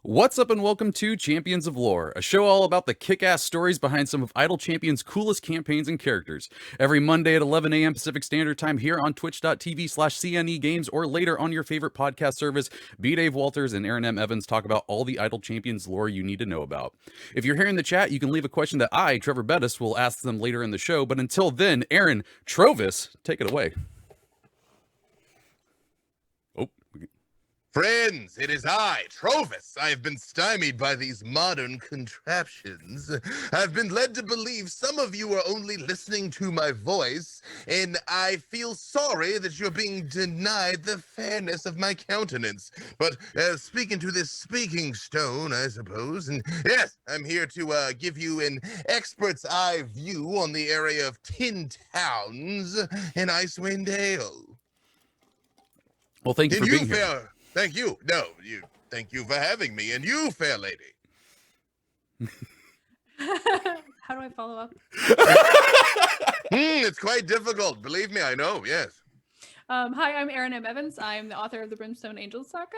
What's up and welcome to Champions of Lore, a show all about the kick-ass stories behind some of Idle Champion's coolest campaigns and characters. Every Monday at 11 a.m. Pacific Standard Time here on twitch.tv/CNE Games or later on your favorite podcast service, B. Dave Walters and Erin M. Evans talk about all the Idle Champions lore you need to know about. If you're here in the chat, you can leave a question that I, Trevor Bettis, will ask them later in the show, but until then, Erin Trovus, take it away. Friends, it is I, Trovus. I have been stymied by these modern contraptions. I've been led to believe some of you are only listening to my voice, and I feel sorry that you're being denied the fairness of my countenance. But speaking to this speaking stone, I suppose, and yes, I'm here to give you an expert's eye view on the area of 10 towns in Icewind Dale. Well, thank you for being here. Thank you. Thank you for having me. And you, fair lady. How do I follow up? It's quite difficult. Believe me, I know. Yes. Hi, I'm Erin M. Evans. I'm the author of the Brimstone Angels Saga,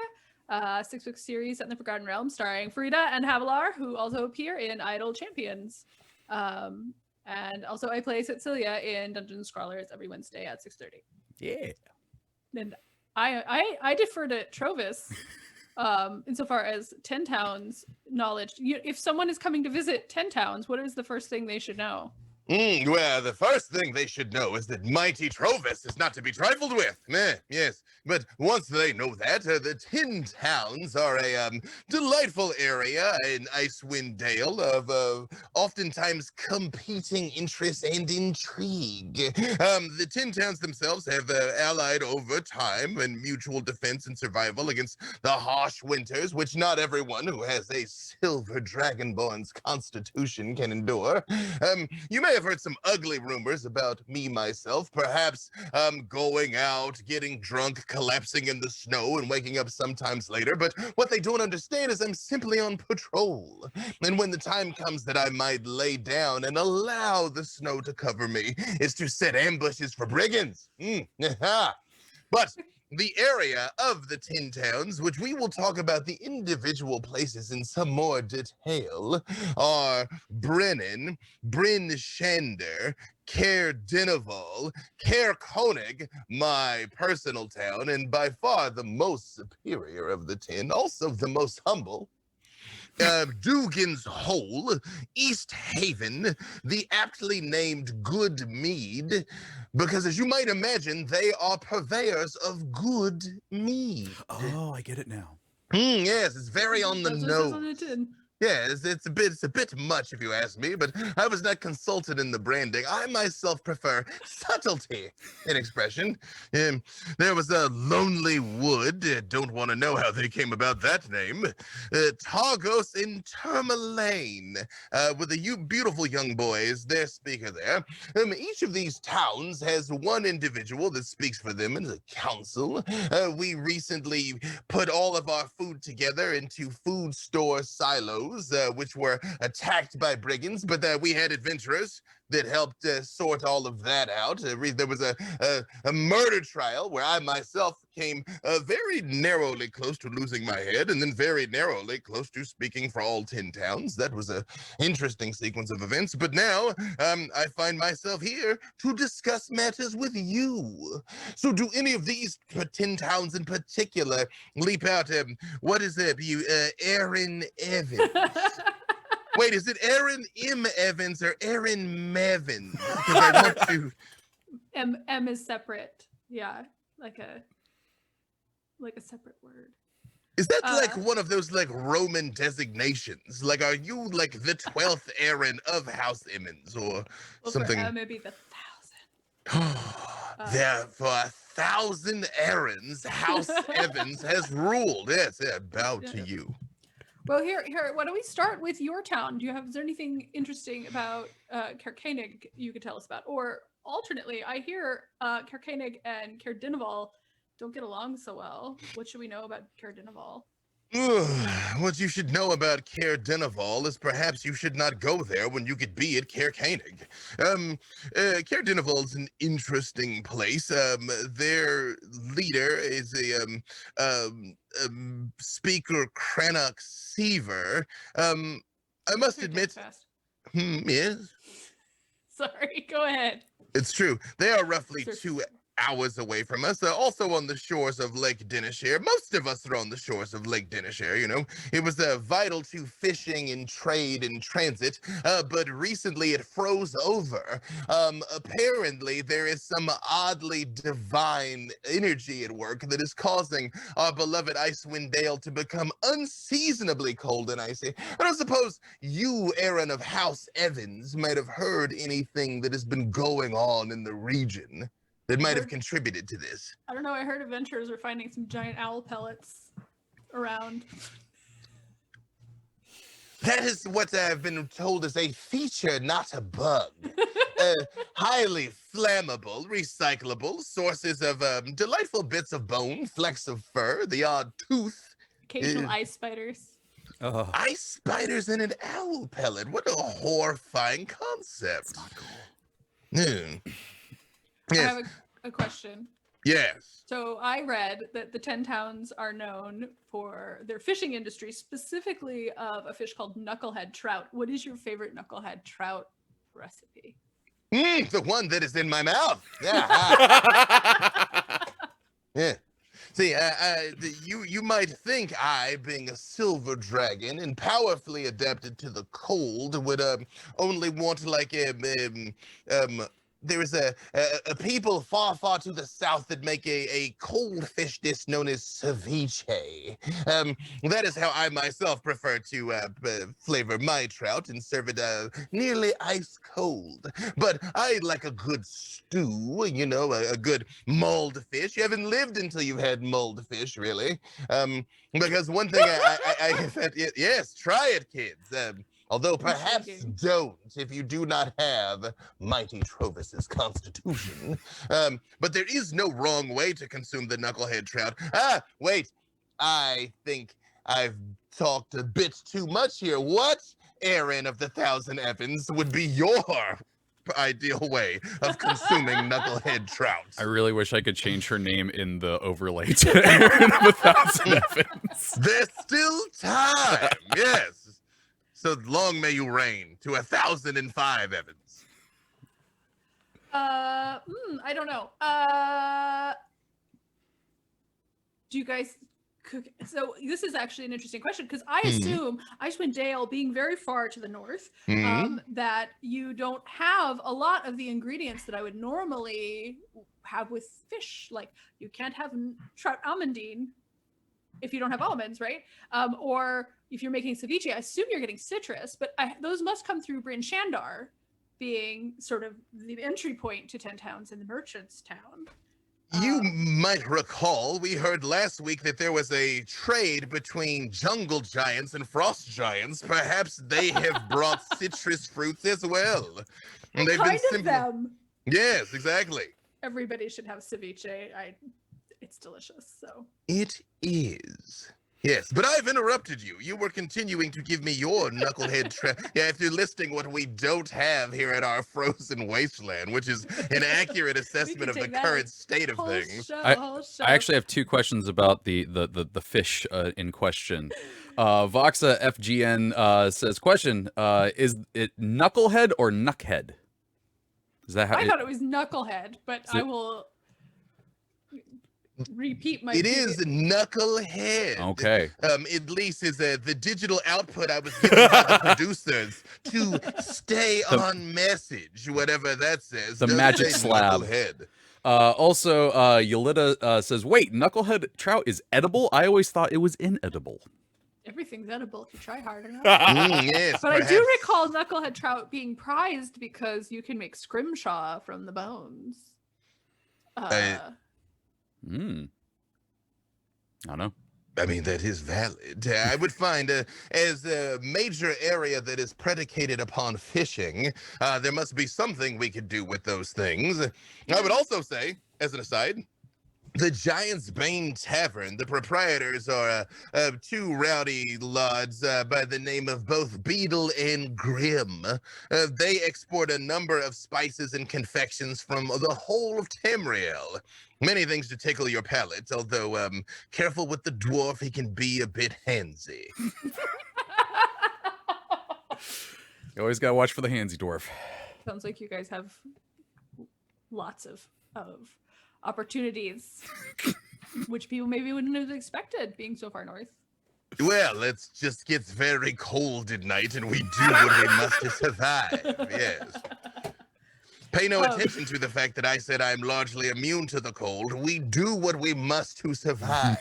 6-book series set in the Forgotten Realm, starring Frida and Havilar, who also appear in Idle Champions. And also I play Cecilia in Dungeons & Scrawlers every Wednesday at 6:30. Yeah. And I defer to Trovus insofar as 10 Towns knowledge. If someone is coming to visit 10 Towns, what is the first thing they should know? Well, the first thing they should know is that Mighty Trovus is not to be trifled with. Yes, but once they know that, the 10 Towns are a delightful area in Icewind Dale of oftentimes competing interests and intrigue. The 10 Towns themselves have allied over time in mutual defense and survival against the harsh winters, which not everyone who has a silver Dragonborn's constitution can endure. You may have heard some ugly rumors about me myself, perhaps going out, getting drunk, collapsing in the snow, and waking up sometimes later, but what they don't understand is I'm simply on patrol. And when the time comes that I might lay down and allow the snow to cover me, is to set ambushes for brigands. But the area of the 10 Towns, which we will talk about the individual places in some more detail, are Brennan, Bryn Shander, Caer-Konig, my personal town, and by far the most superior of the 10, also the most humble. Dugan's Hole, East Haven, the aptly named Good Mead, because as you might imagine, they are purveyors of good mead. Oh, I get it now. Yes, it's very on the nose. On the tin. Yeah, it's a bit much if you ask me, but I was not consulted in the branding. I myself prefer subtlety in expression. There was a Lonely Wood, don't want to know how they came about that name, Targos in Tourmaline, with a beautiful young boy as their speaker there. Each of these towns has one individual that speaks for them in the council. We recently put all of our food together into food store silos, which were attacked by brigands, but we had adventurers that helped sort all of that out. There was a murder trial where I myself came very narrowly close to losing my head, and then very narrowly close to speaking for all 10 towns. That was an interesting sequence of events, but now I find myself here to discuss matters with you. So do any of these 10 towns in particular leap out? What is it? Erin Evans. Wait, is it Erin M. Evans or Erin Mevins? Because I want to. M is separate. Yeah, like a separate word. Is that like one of those like Roman designations? Like, are you like the 12th Erin of House Emmons or something? Maybe the 1,000. Therefore, 1,000 Erins, House Evans has ruled. Yes, bow to you. Well, here, why don't we start with your town? Is there anything interesting about Caer-Konig you could tell us about? Or alternately, I hear Caer-Konig and Caer-Dineval don't get along so well. What should we know about Caer-Dineval? What you should know about Caer-Konig is perhaps you should not go there when you could be at Caer-Konig. Caer-Konig is an interesting place. Their leader is Speaker of Caer-Konig. I must Sorry, admit, fast. yes, Sorry, go ahead. it's true. They are roughly Search. 2 hours away from us, also on the shores of Lake Dinishare. Most of us are on the shores of Lake Dinishare, you know. It was vital to fishing and trade and transit, but recently it froze over. Apparently, there is some oddly divine energy at work that is causing our beloved Icewind Dale to become unseasonably cold and icy. I don't suppose you, Erin of House Evans, might have heard anything that has been going on in the region that might have contributed to this. I don't know. I heard adventurers are finding some giant owl pellets around. That is what I've been told is a feature, not a bug. Highly flammable, recyclable, sources of delightful bits of bone, flecks of fur, the odd tooth. Occasional ice spiders. Oh, Ice spiders in an owl pellet. What a horrifying concept. that's not cool. I Yes. have a question. Yes. So I read that the 10 towns are known for their fishing industry, specifically of a fish called knucklehead trout. What is your favorite knucklehead trout recipe? The one that is in my mouth. Yeah. Yeah. See, you might think I, being a silver dragon and powerfully adapted to the cold, would only want like there is a people far, far to the south that make a cold fish dish known as ceviche. That is how I myself prefer to flavor my trout and serve it nearly ice cold. But I like a good stew, you know, a good mulled fish. You haven't lived until you've had mulled fish, really. Because one thing I have had, yes, try it, kids. Although perhaps don't if you do not have Mighty Trovus's Constitution. But there is no wrong way to consume the knucklehead trout. Wait, I think I've talked a bit too much here. What, Erin of the 1,000 Evans, would be your ideal way of consuming knucklehead trout? I really wish I could change her name in the overlay to Erin of 1,000 Evans. There's still time, yes. So long may you reign to 1,005 Evans. I don't know. Do you guys cook? So this is actually an interesting question because I assume Icewind Dale, being very far to the north, that you don't have a lot of the ingredients that I would normally have with fish. Like you can't have trout almondine if you don't have almonds, right? Or if you're making ceviche, I assume you're getting citrus, but those must come through Bryn Shandar, being sort of the entry point to 10 towns in the merchant's town. You might recall, we heard last week that there was a trade between jungle giants and frost giants. Perhaps they have brought citrus fruits as well. And they've Kind been of them. Yes, exactly. Everybody should have ceviche. It's delicious. So It is. Yes, but I've interrupted you. You were continuing to give me your knucklehead if you're listing what we don't have here at our frozen wasteland, which is an accurate assessment of the current state of things. I actually have two questions about the fish in question. Voxa FGN says, question, is it knucklehead or knuckhead? Is that how I thought it was knucklehead, but I will repeat my. It is knucklehead. Okay. At least is the digital output I was given by the producers to stay on message, whatever that says. The Doesn't magic say slab. knucklehead. Also, Yolita says, wait, knucklehead trout is edible? I always thought it was inedible. Everything's edible if you try hard enough. Yes, But perhaps. I do recall knucklehead trout being prized because you can make scrimshaw from the bones. I don't know. I mean, that is valid. I would find as a major area that is predicated upon fishing, there must be something we could do with those things. I would also say, as an aside, The Giant's Bane Tavern. The proprietors are two rowdy lads by the name of both Beetle and Grim. They export a number of spices and confections from the whole of Tamriel. Many things to tickle your palate, although careful with the dwarf, he can be a bit handsy. You always gotta watch for the handsy dwarf. Sounds like you guys have lots of opportunities, which people maybe wouldn't have expected being so far north. Well, it just gets very cold at night, and we do what we must to survive. Yes. Pay no attention to the fact that I said I'm largely immune to the cold. We do what we must to survive.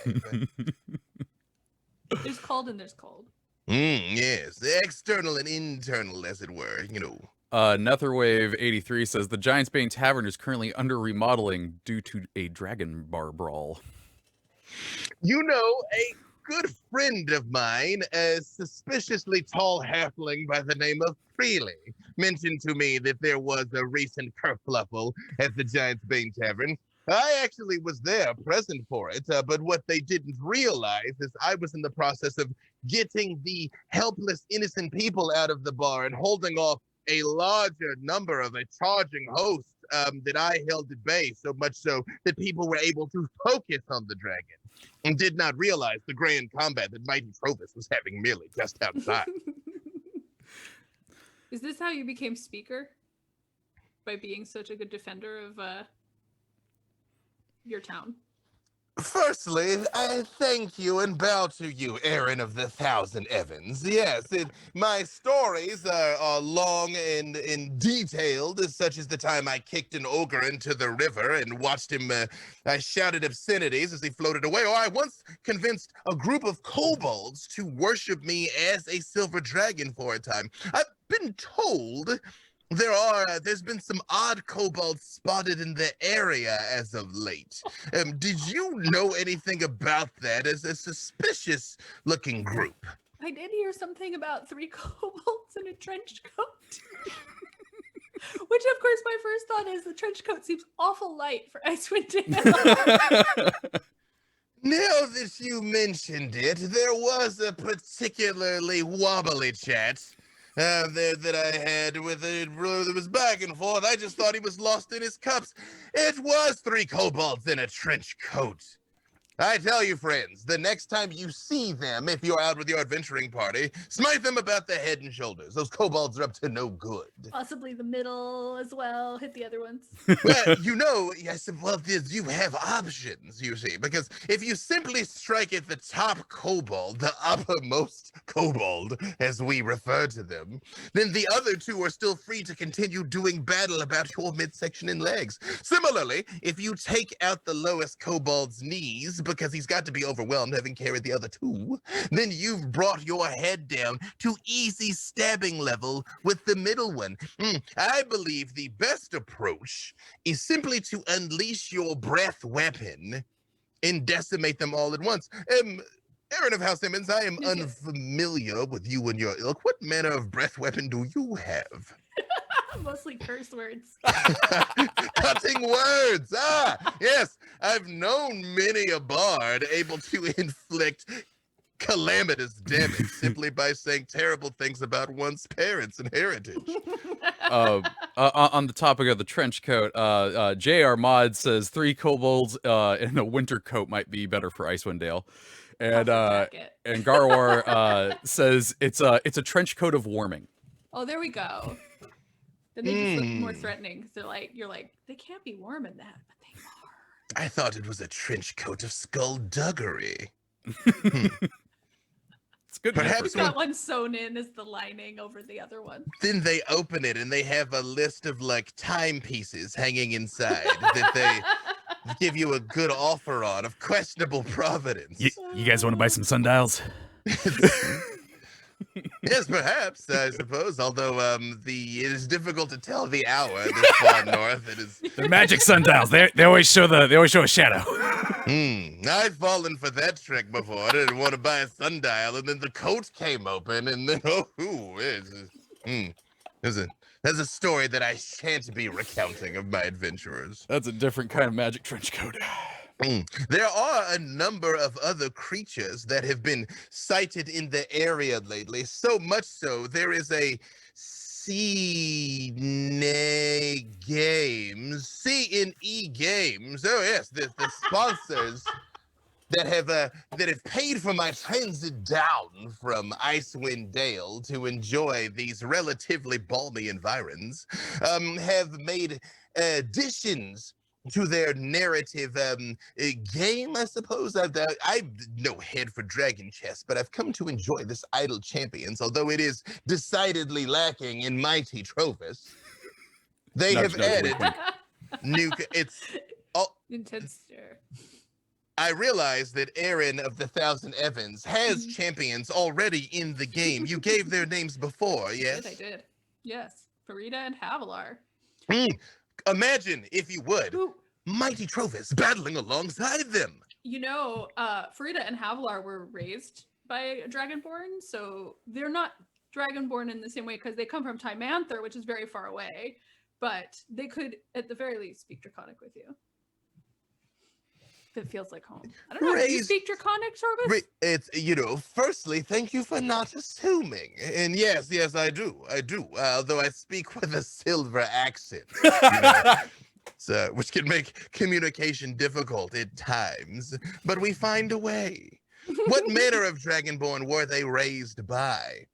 There's cold and there's cold. Yes, external and internal, as it were, you know. Netherwave83 says the Giant's Bane Tavern is currently under remodeling due to a dragon bar brawl. You know, a good friend of mine, a suspiciously tall halfling by the name of Freely, mentioned to me that there was a recent kerfluffle at the Giant's Bane Tavern. I actually was there, present for it, but what they didn't realize is I was in the process of getting the helpless, innocent people out of the bar and holding off a larger number of a charging host that I held at bay, so much so that people were able to focus on the dragon and did not realize the grand combat that Mighty Trovus was having merely just outside. Is this how you became speaker? By being such a good defender of your town? Firstly, I thank you and bow to you, Erin of the Thousand Evans. Yes, my stories are long and detailed, such as the time I kicked an ogre into the river and watched him, I shouted obscenities as he floated away, or I once convinced a group of kobolds to worship me as a silver dragon for a time. I've been told there's been some odd kobolds spotted in the area as of late. Did you know anything about that as a suspicious looking group? I did hear something about 3 kobolds in a trench coat. Which, of course, my first thought is the trench coat seems awful light for Icewind Dale. Now that you mentioned it, there was a particularly wobbly chat that I had with it. It was back and forth. I just thought he was lost in his cups. It was 3 kobolds in a trench coat. I tell you, friends, the next time you see them, if you're out with your adventuring party, smite them about the head and shoulders. Those kobolds are up to no good. Possibly the middle as well. Hit the other ones. Well, you know, yes, well, you have options, you see, because if you simply strike at the top kobold, the uppermost kobold, as we refer to them, then the other 2 are still free to continue doing battle about your midsection and legs. Similarly, if you take out the lowest kobold's knees, because he's got to be overwhelmed having carried the other 2, then you've brought your head down to easy stabbing level with the middle one. I believe the best approach is simply to unleash your breath weapon and decimate them all at once. Erin of House Simmons, I am unfamiliar with you and your ilk. What manner of breath weapon do you have? Mostly curse words. Cutting words. Yes. I've known many a bard able to inflict calamitous damage simply by saying terrible things about one's parents and heritage. On the topic of the trench coat, JR Mod says 3 kobolds in a winter coat might be better for Icewind Dale. And Garwar says it's a trench coat of warming. Oh, there we go. Then they just look more threatening because you're like, they can't be warm in that, but they are. I thought it was a trench coat of skullduggery. It's good. Perhaps got one sewn in as the lining over the other one. Then they open it and they have a list of like timepieces hanging inside that they give you a good offer on of questionable provenance. You guys want to buy some sundials? Yes, perhaps, I suppose. Although it is difficult to tell the hour this far north. It is the magic sundials. They always show a shadow. I've fallen for that trick before. I didn't want to buy a sundial, and then the coat came open, and then there's a story that I shan't be recounting of my adventurers. That's a different kind of magic trench coat. There are a number of other creatures that have been sighted in the area lately. So much so, there is a CNE Games. Oh yes, the sponsors that have paid for my transit down from Icewind Dale to enjoy these relatively balmy environs, have made additions to their narrative game, I suppose. I've no head for dragon chess, but I've come to enjoy this Idle Champions, although it is decidedly lacking in Mighty Trovus. They Nudge, have nudge, added wink, new. It's all. Intense stare. I realize that Erin of the Thousand Evans has champions already in the game. You gave their names before, yes? I did. Yes. Farida and Havalar. Imagine, if you would, Who, Mighty Trovus battling alongside them. Farida and Havalar were raised by Dragonborn, so they're not Dragonborn in the same way because they come from Timanther, which is very far away, but they could, at the very least, speak Draconic with you. It feels like home. I don't know. Do you speak Draconic, Trovus? It's, firstly, thank you for not assuming. And yes, I do. Although I speak with a silver accent, so, which can make communication difficult at times. But we find a way. What manner of Dragonborn were they raised by?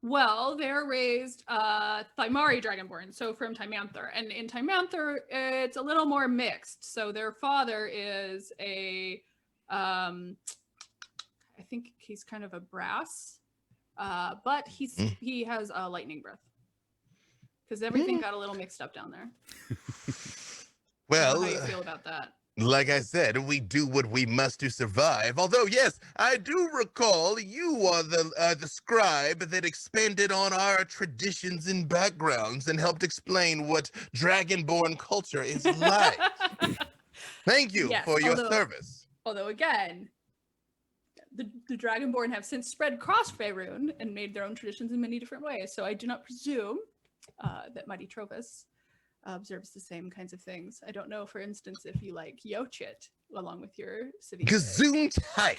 Well, they're raised Thymari Dragonborn, so from Timanther. And in Timanther, it's a little more mixed. So their father is I think he's kind of a brass, but he has a lightning breath. Because everything got a little mixed up down there. Well, how do you feel about that? Like I said, we do what we must to survive. Although, yes, I do recall you are the scribe that expanded on our traditions and backgrounds and helped explain what Dragonborn culture is like. Thank you for your service. Although, again, the Dragonborn have since spread across Faerun and made their own traditions in many different ways. So I do not presume that Mighty Trovus observes the same kinds of things. I don't know, for instance, if you like Yochit along with your city. Gazoon tight.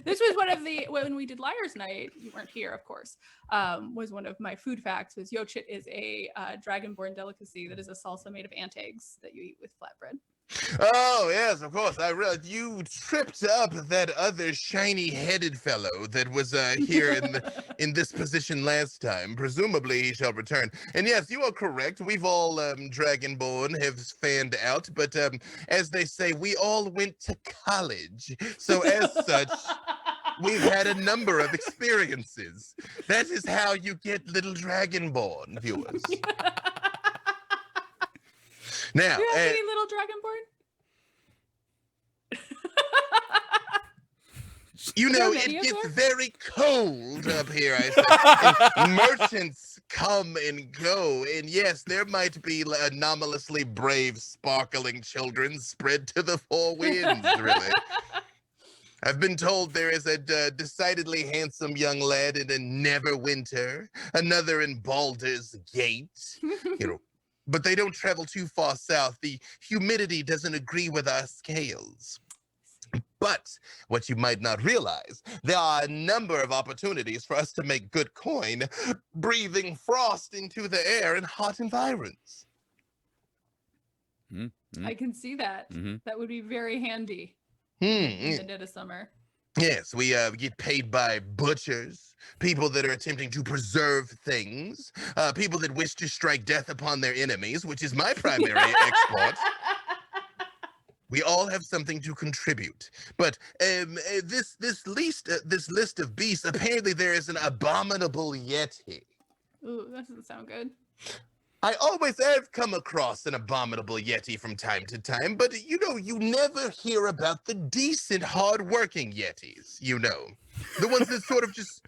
This was one of when we did Liar's Night, you weren't here, of course, was one of my food facts was Yochit is a Dragonborn delicacy that is a salsa made of ant eggs that you eat with flatbread. Oh, yes, of course. I realized you tripped up that other shiny-headed fellow that was here in this position last time. Presumably, he shall return. And yes, you are correct. We've all Dragonborn have fanned out, but as they say, we all went to college. So as such, we've had a number of experiences. That is how you get little Dragonborn, viewers. Now, do you have any little Dragonborn? It gets very cold up here. And merchants come and go. And yes, there might be anomalously brave, sparkling children spread to the four winds, really. I've been told there is a decidedly handsome young lad in a Neverwinter, another in Baldur's Gate, but they don't travel too far south. The humidity doesn't agree with our scales. But what you might not realize, there are a number of opportunities for us to make good coin, breathing frost into the air in hot environs. I can see that. That would be very handy in the dead of summer. Yes, we get paid by butchers, people that are attempting to preserve things, people that wish to strike death upon their enemies, which is my primary export. We all have something to contribute. But this list of beasts, apparently there is an Abominable Yeti. Ooh, that doesn't sound good. I always have come across an Abominable Yeti from time to time, but you never hear about the decent, hard-working Yetis, The ones that sort of just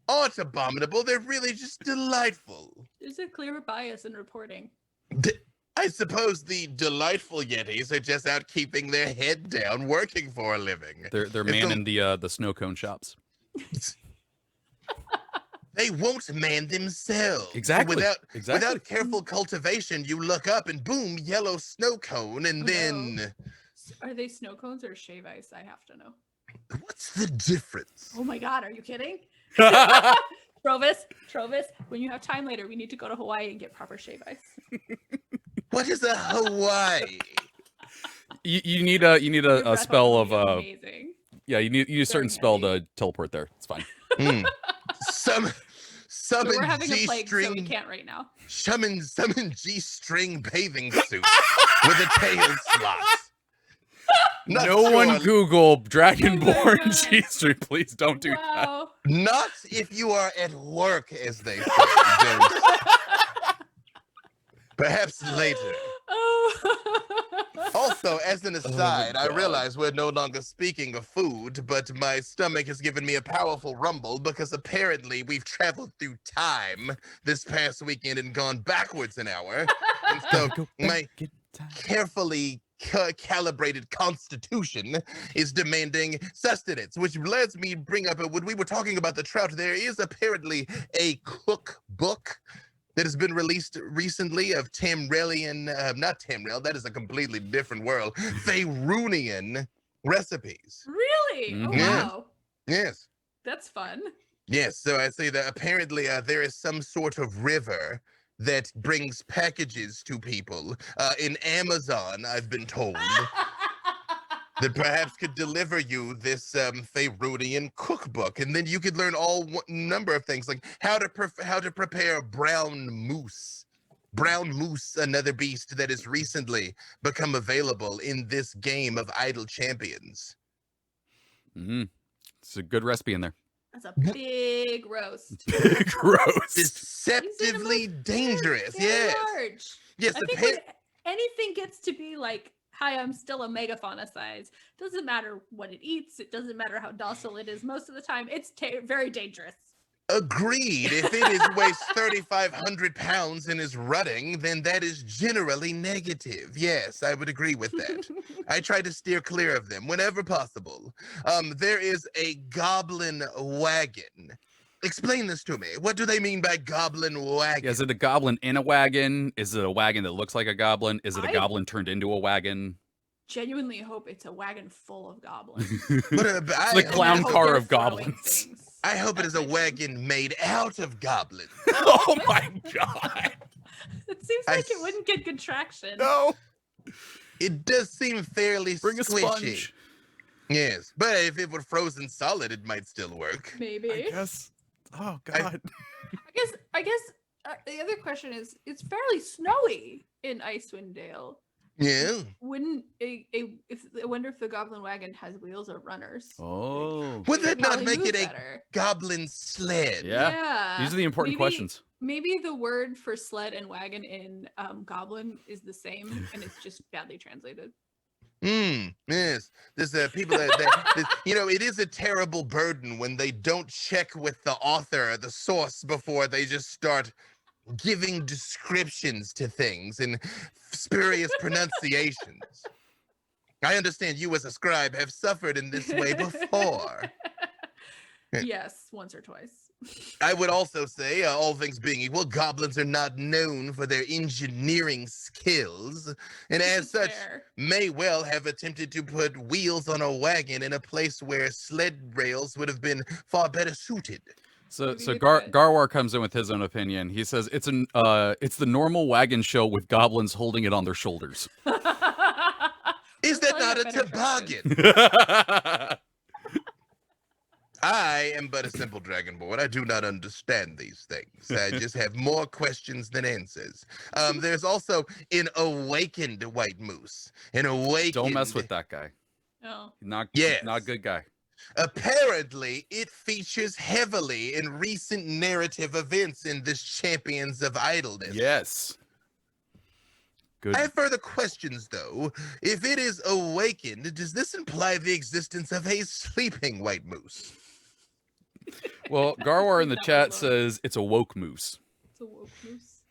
aren't abominable, they're really just delightful. There's a clear bias in reporting. I suppose the delightful Yetis are just out keeping their head down, working for a living. They're manning the snow cone shops. They won't man themselves. Exactly. Without careful cultivation, you look up and boom, yellow snow cone, and then Are they snow cones or shave ice? I have to know. What's the difference? Oh my god, are you kidding? Trovus, when you have time later, we need to go to Hawaii and get proper shave ice. What is a Hawaii? You need a spell of amazing. yeah, you need a certain spell to teleport there. It's fine. Summon But we're having a plague, so we G-string. can't right now. Summon G-string bathing suit with a tail slot. Not No sure. one Google Dragonborn God. G-string. Please don't do that. Wow. Not if you are at work, as they say. Don't. Perhaps later. Oh. Also, as an aside, I God. realize we're no longer speaking of food, but my stomach has given me a powerful rumble because apparently we've traveled through time this past weekend and gone backwards an hour. And so my carefully calibrated constitution is demanding sustenance, which lets me bring up, when we were talking about the trout, there is apparently a cookbook that has been released recently of Tamrelian, not Tamriel, that is a completely different world, Faerunian recipes. Really? Oh, Mhm. wow. Yes. That's fun. Yes, so I say that apparently there is some sort of river that brings packages to people in Amazon, I've been told, that perhaps could deliver you this Faerunian cookbook, and then you could learn number of things, like how to prepare brown moose. Brown moose, another beast that has recently become available in this game of Idle Champions. It's a good recipe in there. That's a big roast. Gross. Deceptively dangerous, Very yes. large. Yes, I think when anything gets to be like, hi, I'm still a megafauna size. Doesn't matter what it eats. It doesn't matter how docile it is. Most of the time, it's very dangerous. Agreed. If it weighs 3,500 pounds and is rutting, then that is generally negative. Yes, I would agree with that. I try to steer clear of them whenever possible. There is a goblin wagon. Explain this to me. What do they mean by goblin wagon? Is it a goblin in a wagon? Is it a wagon that looks like a goblin? Is it a I- goblin turned into a wagon? Genuinely hope it's a wagon full of goblins. But, It's the And I clown hope car they're of throwing goblins. things I hope it at is a my wagon made out of goblins. Oh my god. It seems I like it wouldn't get good traction. No. It does seem fairly Bring a squishy. sponge. Yes, but if it were frozen solid, it might still work. Maybe. I guess. Oh god. I guess the other question is, it's fairly snowy in Icewind Dale. Yeah. Wouldn't I wonder if the Goblin Wagon has wheels or runners? Oh. Would that not Probably make move it a better. goblin sled? Yeah. These are the important Maybe- questions. Maybe the word for sled and wagon in Goblin is the same, and it's just badly translated. Yes. There's people that it is a terrible burden when they don't check with the author, the source, before they just start giving descriptions to things in spurious pronunciations. I understand you as a scribe have suffered in this way before. Yes, once or twice. I would also say, all things being equal, goblins are not known for their engineering skills, and This as is such, fair. may well have attempted to put wheels on a wagon in a place where sled rails would have been far better suited. So Maybe they could. Garwar comes in with his own opinion. He says it's the normal wagon show with goblins holding it on their shoulders. Is That's that not probably a better toboggan? I am but a simple dragonborn. I do not understand these things. I just have more questions than answers. There's also an awakened white moose. An awakened. Don't mess with that guy. Oh. Not Yes. not a good guy. Apparently, it features heavily in recent narrative events in this Champions of Idleness. Yes. Good. I have further questions, though. If it is awakened, does this imply the existence of a sleeping white moose? Well, Garwar in the That chat was says it's a woke moose. It's a woke moose.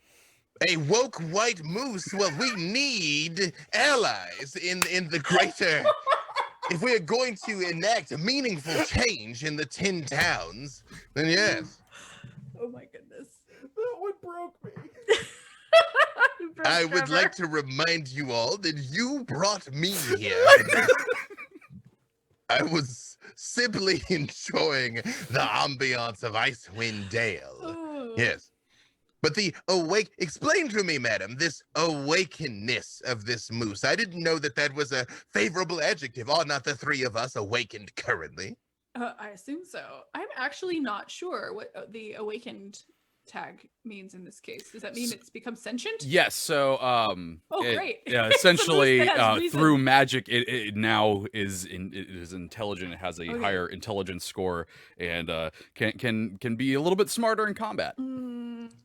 A woke white moose? Well, we need allies in the greater... If we are going to enact a meaningful change in the 10 towns, then yes. Oh my goodness. That one broke me. I would Trevor. like to remind you all that you brought me here. I was simply enjoying the ambiance of Icewind Dale. Ooh. Yes. But explain to me, madam, this awakenness of this moose. I didn't know that that was a favorable adjective. Are not the three of us awakened currently? I assume so. I'm actually not sure what the awakened tag means in this case. Does that mean it's become sentient? Yes. So, Great. Yeah, It's a moose essentially, that has reason. through magic, it now is it is intelligent. It has a Okay. higher intelligence score and can be a little bit smarter in combat.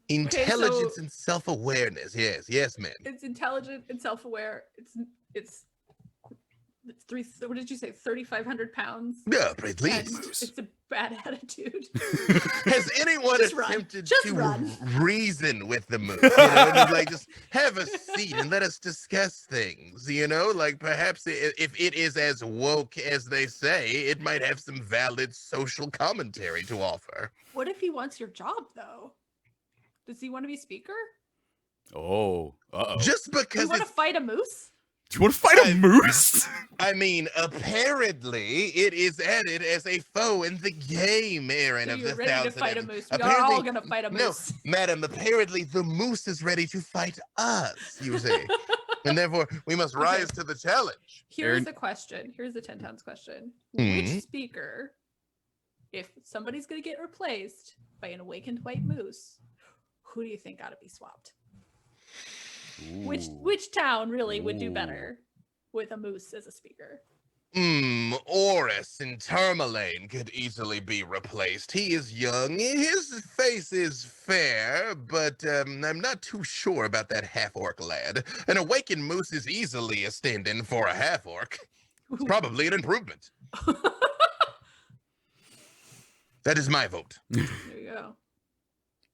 Intelligence so- and self-awareness. Yes, ma'am. It's intelligent and self-aware. It's three. What did you say? 3,500 pounds. Yeah, at And least. it's a bad attitude. Has anyone Just run. attempted Just to run. reason with the moose? You know, just like just have a seat and let us discuss things. You know, like perhaps if it is as woke as they say, it might have some valid social commentary to offer. What if he wants your job though? Does he want to be speaker? Oh, Just Do because you want to it's, fight a moose? Do you want to fight a moose? I mean, apparently it is added as a foe in the game, Erin So of you're the ready to Thousand. fight a Ends. moose. We are all Apparently- gonna fight a No, moose. madam, apparently the moose is ready to fight us, you see. And therefore, we must Okay. rise to the challenge. Here's Erin- the question. Here's the 10 pounds question. Mhm. Which speaker, if somebody's gonna get replaced by an awakened white moose, who do you think ought to be swapped? Which town really would do Ooh. better with a moose as a speaker? Oris in Tourmaline could easily be replaced. He is young. His face is fair, but I'm not too sure about that half-orc lad. An awakened moose is easily a stand-in for a half-orc. It's probably an improvement. That is my vote. There you go.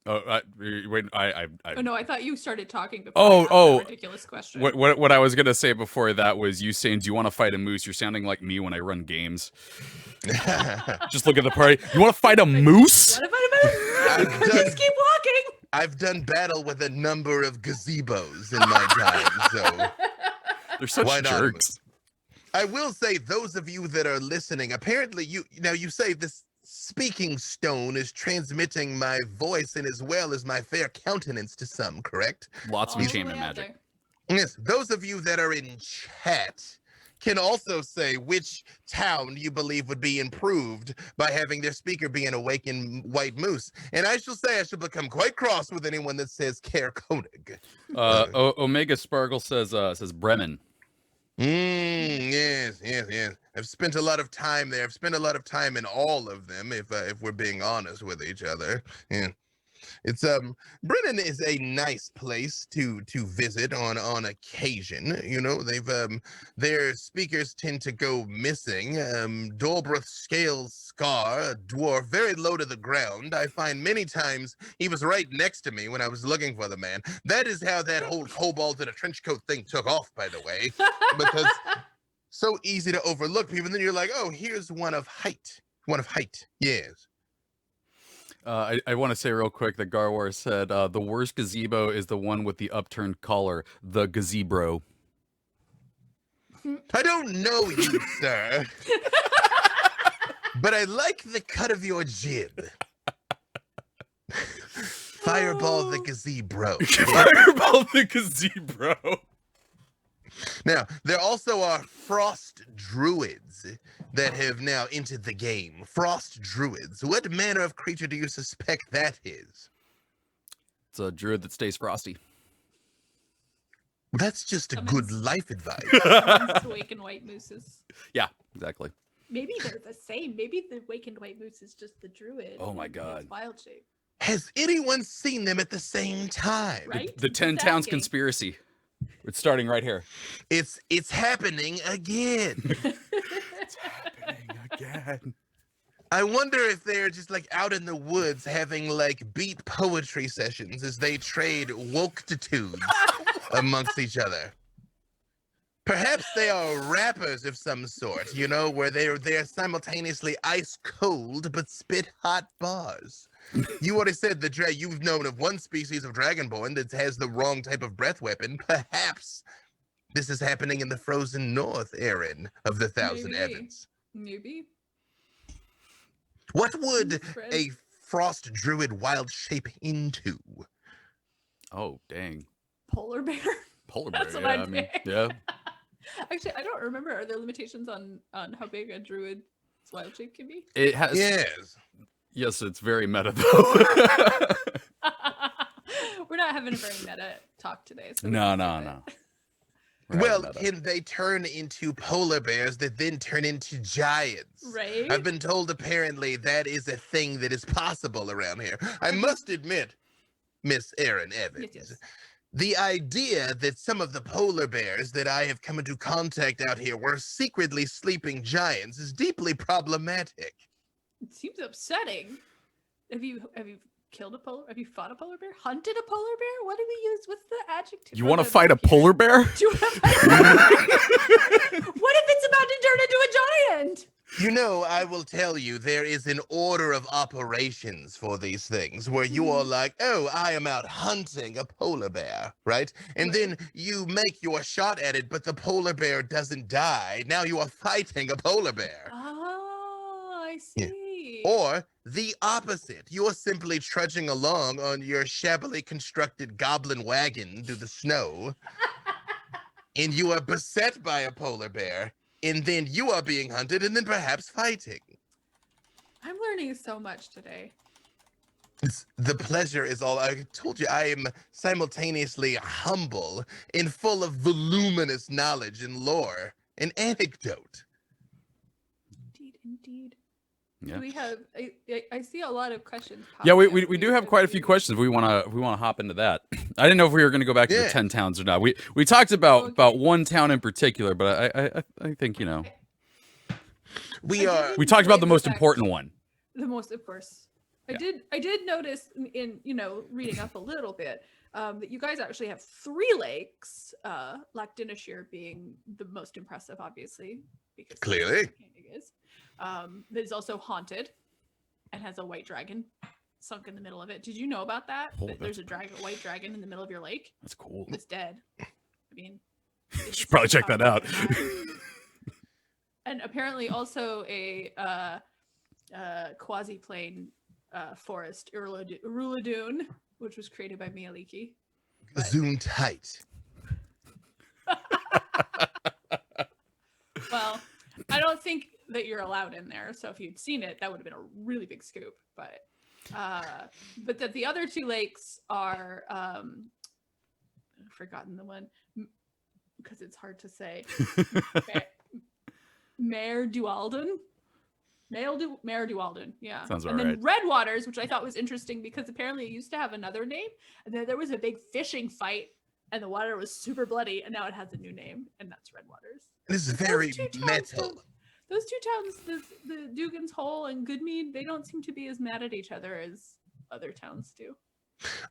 Wait, Oh no, I thought you started talking before. Oh, I asked oh. that ridiculous question. what I was gonna say before that was you saying, "Do you want to fight a moose?" You're sounding like me when I run games. Just look at the party. You want to fight a moose? What if I I've done- just keep walking? I've done battle with a number of gazebos in my time, so They're such Why not? jerks. I will say, those of you that are listening, apparently you say this speaking stone is transmitting my voice and as well as my fair countenance to some, correct? Lots of All the enchantment way out magic. there. Yes, those of you that are in chat can also say which town you believe would be improved by having their speaker be an awakened white moose. And I shall say I shall become quite cross with anyone that says Caer-Konig. Omega Sparkle says Bremen. Yes. I've spent a lot of time there. I've spent a lot of time in all of them, if we're being honest with each other. Yeah. It's Brennan is a nice place to visit on occasion. You know, they've their speakers tend to go missing. Dolbreth Scales Scar, a dwarf, very low to the ground. I find many times he was right next to me when I was looking for the man. That is how that whole kobold in a trench coat thing took off, by the way, because so easy to overlook people. And then you're like, oh, here's one of height. Yes. I want to say real quick that Garwar said the worst gazebo is the one with the upturned collar, the gazebro. I don't know you, sir. But I like the cut of your jib. Fireball the gazebro. Fireball the gazebro. Now, there also are frost druids that have now entered the game. Frost druids. What manner of creature do you suspect that is? It's a druid that stays frosty. That's just a good life advice. Summons awakened white mooses. Yeah, exactly. Maybe they're the same. Maybe the awakened white moose is just the druid. Oh my in God. its wild shape. Has anyone seen them at the same time? Right? The 10 Just Towns asking. conspiracy. It's starting right here. It's happening again. It's happening again. I wonder if they're just like out in the woods having like beat poetry sessions as they trade woke-titudes amongst each other. Perhaps they are rappers of some sort, you know, where they're simultaneously ice cold but spit hot bars. You already said that you've known of one species of Dragonborn that has the wrong type of breath weapon. Perhaps this is happening in the frozen north, Erin of the Thousand Maybe. Evans. Maybe. What would Fred. a frost druid wild shape into? Oh, dang. Polar bear. Polar bear. That's what Yeah, I'd I mean, pick. yeah. Actually, I don't remember. Are there limitations on how big a druid's wild shape can be? It has. Yes. Yes, it's very meta though. We're not having a very meta talk today. So No. Right, Well, meta. can they turn into polar bears that then turn into giants? Right? I've been told apparently that is a thing that is possible around here. I must admit, Miss Erin Evans, Yes. the idea that some of the polar bears that I have come into contact out here were secretly sleeping giants is deeply problematic. It seems upsetting. Have you killed a polar? Have you fought a polar bear? Hunted a polar bear? What do we use? What's the adjective? You or want to the fight a verb here? polar bear? Do you want to fight a polar bear? What if it's about to turn into a giant? You know, I will tell you, there is an order of operations for these things where you are like, oh, I am out hunting a polar bear, right? And then you make your shot at it, but the polar bear doesn't die. Now you are fighting a polar bear. Oh, I Yeah. see. Or the opposite. You are simply trudging along on your shabbily constructed goblin wagon through the snow, and you are beset by a polar bear, and then you are being hunted and then perhaps fighting. I'm learning so much today. The pleasure is all. I told you I am simultaneously humble and full of voluminous knowledge and lore and anecdote. Indeed. Yeah. We have. I see a lot of questions. Yeah, we popping up. do have quite a few questions. We want to hop into that. I didn't know if we were going to go back to the Yeah. 10 towns or not. We talked about Okay. one town in particular, but I think We I are. did we talked about enjoy the most fact- important one. The most, of course. Yeah. I did notice in reading up a little bit that you guys actually have 3 lakes. Lac Dinishir being the most impressive, obviously, because Clearly. Caer-Konig is. That is also haunted and has a white dragon sunk in the middle of it. Did you know about that? Oh, That there's a white dragon in the middle of your lake. That's cool. It's dead. I mean, Should probably check that out. And apparently also a quasi-plane forest, Uruladun, which was created by Mialiki. Zoom tight. Well, I don't think that you're allowed in there. So if you'd seen it, that would have been a really big scoop. But that the other 2 lakes are I've forgotten the one because it's hard to say. Mare Dualden. Mare Dualden, yeah. Sounds and about then Red Waters, which I thought was interesting because apparently it used to have another name, and then there was a big fishing fight, and the water was super bloody, and now it has a new name, and that's Red Waters. This is Those very 2 towns metal. don't- Those 2 towns, the Dugan's Hole and Goodmead, they don't seem to be as mad at each other as other towns do.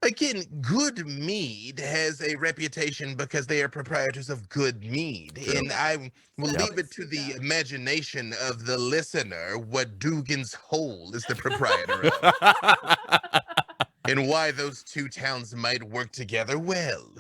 Again, good mead has a reputation because they are proprietors of good mead. True. And I will Yeah. leave it to the imagination of the listener what Dugan's Hole is the proprietor of and why those 2 towns might work together well.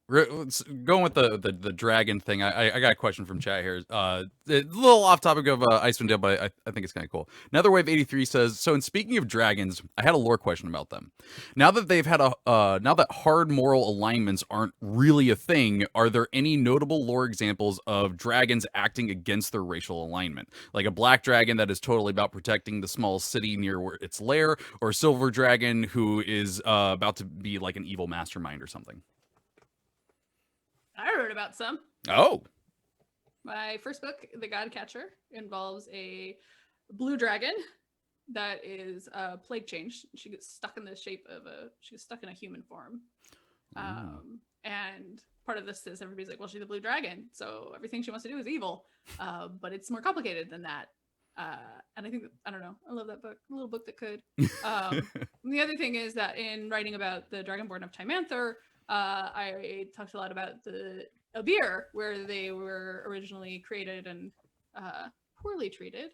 Going with the dragon thing, I got a question from chat here. A little off topic of Icewind Dale, but I think it's kind of cool. Netherwave 83 says, so in speaking of dragons, I had a lore question about them. Now that they've had now that hard moral alignments aren't really a thing, are there any notable lore examples of dragons acting against their racial alignment? Like a black dragon that is totally about protecting the small city near where its lair, or a silver dragon who is about to be like an evil mastermind or something? I heard about some. Oh. My first book, The God Catcher, involves a blue dragon that is plague changed. She gets stuck in the shape of she gets stuck in a human form. And part of this is everybody's like, well, she's a blue dragon, so everything she wants to do is evil. But it's more complicated than that. And I think, I don't know, I love that book, a little book that could. The other thing is that in writing about the Dragonborn of Timanther, I talked a lot about the Abir, where they were originally created and poorly treated.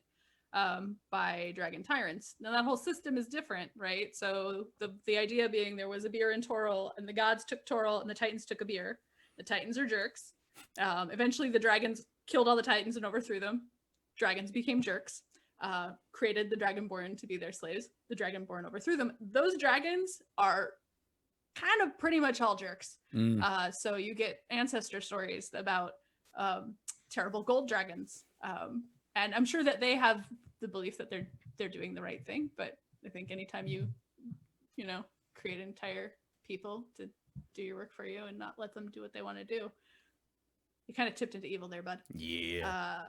by dragon tyrants. Now that whole system is different, right? So the idea being there was a beer in Toril, and the gods took Toril, and the Titans took a beer. The Titans are jerks. Eventually, the dragons killed all the Titans and overthrew them. Dragons became jerks. Created the Dragonborn to be their slaves. The Dragonborn overthrew them. Those dragons are kind of pretty much all jerks. So you get ancestor stories about terrible gold dragons. And I'm sure that they have the belief that they're doing the right thing. But I think anytime you create entire people to do your work for you and not let them do what they want to do, you kind of tipped into evil there, bud. Yeah.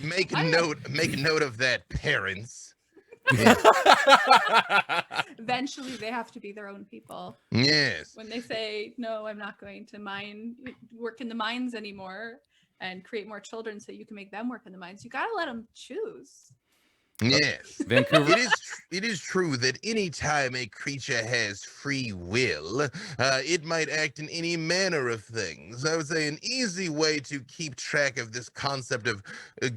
Make note of that, parents. Eventually, they have to be their own people. Yes. When they say, no, I'm not going to work in the mines anymore and create more children so you can make them work in the mines, you got to let them choose. Yes. Vancouver. It is true that any time a creature has free will, it might act in any manner of things. I would say an easy way to keep track of this concept of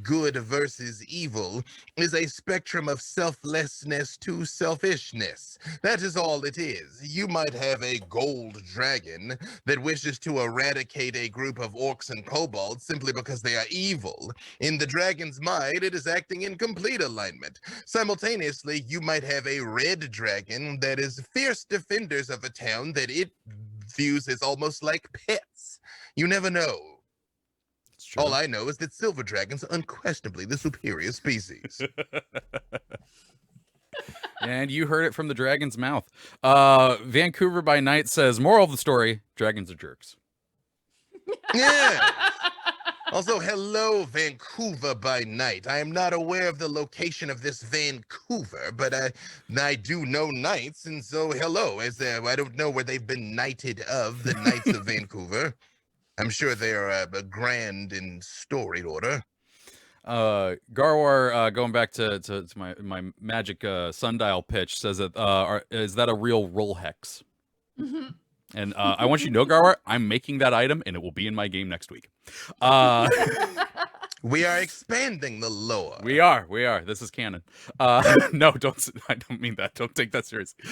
good versus evil is a spectrum of selflessness to selfishness. That is all it is. You might have a gold dragon that wishes to eradicate a group of orcs and kobolds simply because they are evil. In the dragon's mind, it is acting in complete alignment. Simultaneously, you might have a red dragon that is fierce defenders of a town that it views as almost like pets. You never know. All I know is that silver dragons are unquestionably the superior species. And you heard it from the dragon's mouth. Vancouver by Night says, moral of the story, dragons are jerks. Yeah. Also, hello, Vancouver by Night. I am not aware of the location of this Vancouver, but I do know knights, and so hello. I don't know where they've been knighted of, the Knights of Vancouver. I'm sure they are grand in storied order. Garwar, going back to my magic sundial pitch, says that is that a real roll hex? Mm-hmm. And I want you to know, Garwar, I'm making that item, and it will be in my game next week. We are expanding the lore. We are. This is canon. No, I don't mean that. Don't take that seriously.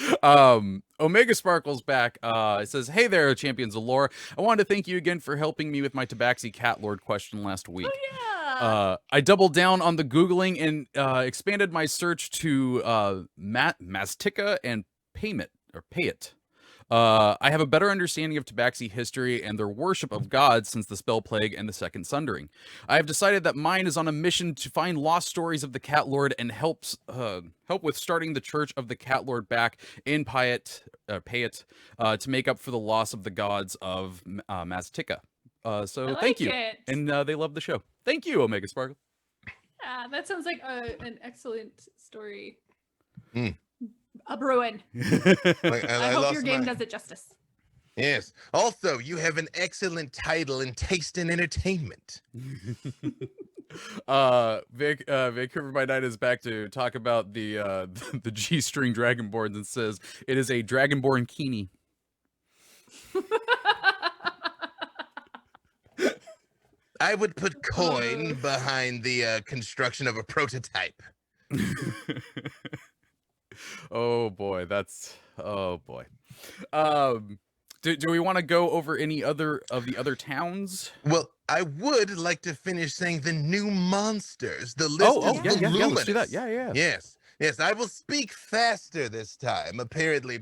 Omega Sparkle's back. It says, hey there, champions of lore. I wanted to thank you again for helping me with my Tabaxi Cat Lord question last week. Oh, yeah. I doubled down on the Googling and expanded my search to Mastica and Payet. I have a better understanding of Tabaxi history and their worship of gods since the Spell Plague and the Second Sundering. I have decided that mine is on a mission to find lost stories of the Cat Lord and help with starting the Church of the Cat Lord back in Payet to make up for the loss of the gods of Mastica. So thank you. And they love the show. Thank you, Omega Sparkle. Yeah, that sounds like an excellent story. A Bruin. I hope your game does it justice. Yes. Also, you have an excellent title and taste in entertainment. Vancouver by Night is back to talk about the G-string Dragonborns and says it is a Dragonborn Kini. I would put coin behind the construction of a prototype. Oh boy, do we want to go over any other of the other towns? Well, I would like to finish saying the new monsters. The list is voluminous. Yeah, let's do that. Yeah. Yes, I will speak faster this time. Apparently,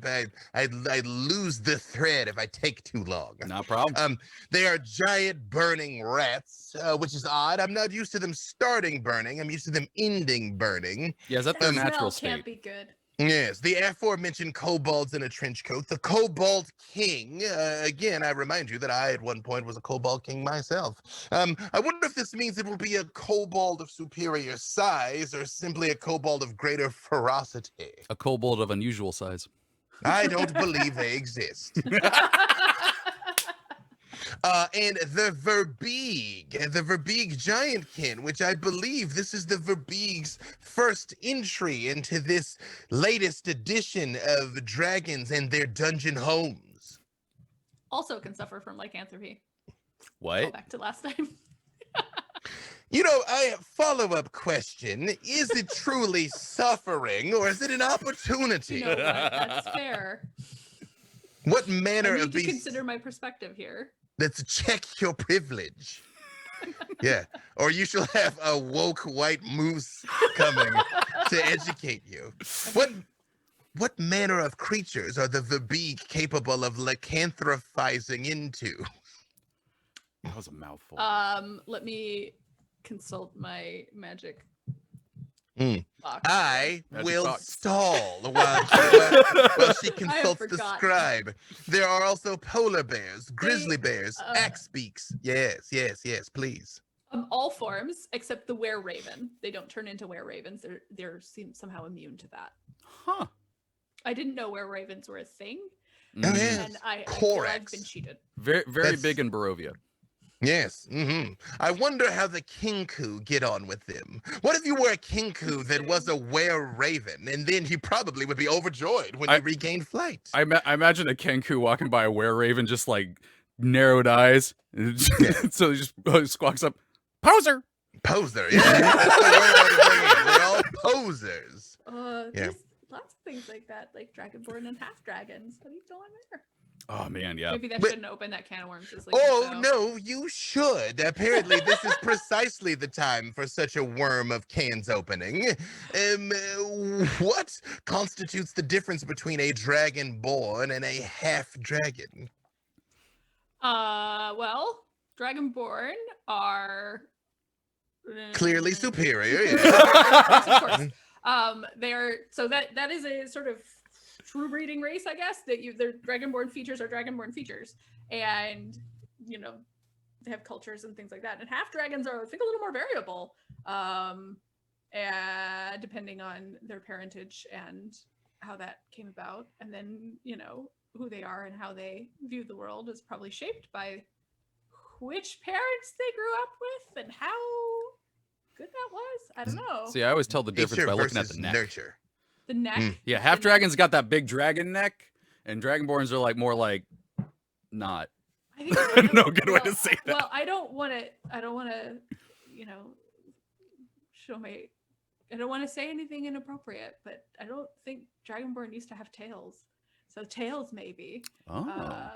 I lose the thread if I take too long. No problem. They are giant burning rats, which is odd. I'm not used to them starting burning. I'm used to them ending burning. Yeah, is that their natural state? Can't be good. Yes, the aforementioned kobolds in a trench coat, the Kobold King. Again, I remind you that I at one point was a Kobold King myself. I wonder if this means it will be a kobold of superior size or simply a kobold of greater ferocity. A kobold of unusual size. I don't believe they exist. And the Verbeeg Giantkin, which I believe this is the Verbeeg's first entry into this latest edition of dragons and their dungeon homes. Also can suffer from lycanthropy. What? Go back to last time. A follow-up question. Is it truly suffering, or is it an opportunity? You know what? That's fair. What I manner need of to beast? consider my perspective here. Let's check your privilege. Yeah. Or you shall have a woke white moose coming to educate you. What manner of creatures are the Vabig capable of lycanthropizing into? That was a mouthful. Let me consult my magic Mm. box. I Magic will box. stall while she consults the forgotten. scribe. There are also polar bears, grizzly bears, uh, axe beaks. Yes, please. All forms except the were-raven. They don't turn into were-ravens. They're somehow immune to that. Huh. I didn't know were-ravens were a thing, Oh, yeah. and I feel I've Corax. been cheated. Very That's- big in Barovia. Yes. I wonder how the kinku get on with them. What if you were a kinku that was a were-raven, and then you probably would be overjoyed when you regained flight? I imagine a Kenku walking by a were-raven, just like narrowed eyes. So he just squawks up, "Poser!" Poser, yeah. That's the word I was bringing. We're all posers. Yeah. There's lots of things like that, like Dragonborn and half dragons. What are you doing there? Oh man, yeah. Maybe that But- shouldn't open that can of worms. This Oh, no, you should. Apparently, this is precisely the time for such a worm of cans opening. What constitutes the difference between a dragonborn and a half-dragon? Well, Dragonborn are Clearly superior, yeah. Yes, of course. That is a sort of true breeding race, I guess. Their Dragonborn features are Dragonborn features, and they have cultures and things like that. And half dragons are, I think, a little more variable, and depending on their parentage and how that came about, and then who they are and how they view the world is probably shaped by which parents they grew up with and how good that was. I don't know. See, I always tell the difference Nature by looking at versus the neck. nurture. The neck. Yeah, half dragons got that big dragon neck, and dragonborns are like more like not. I think No good way to say that. Well, I don't want to, show my. I don't want to say anything inappropriate, but I don't think Dragonborn used to have tails. So tails maybe. Oh.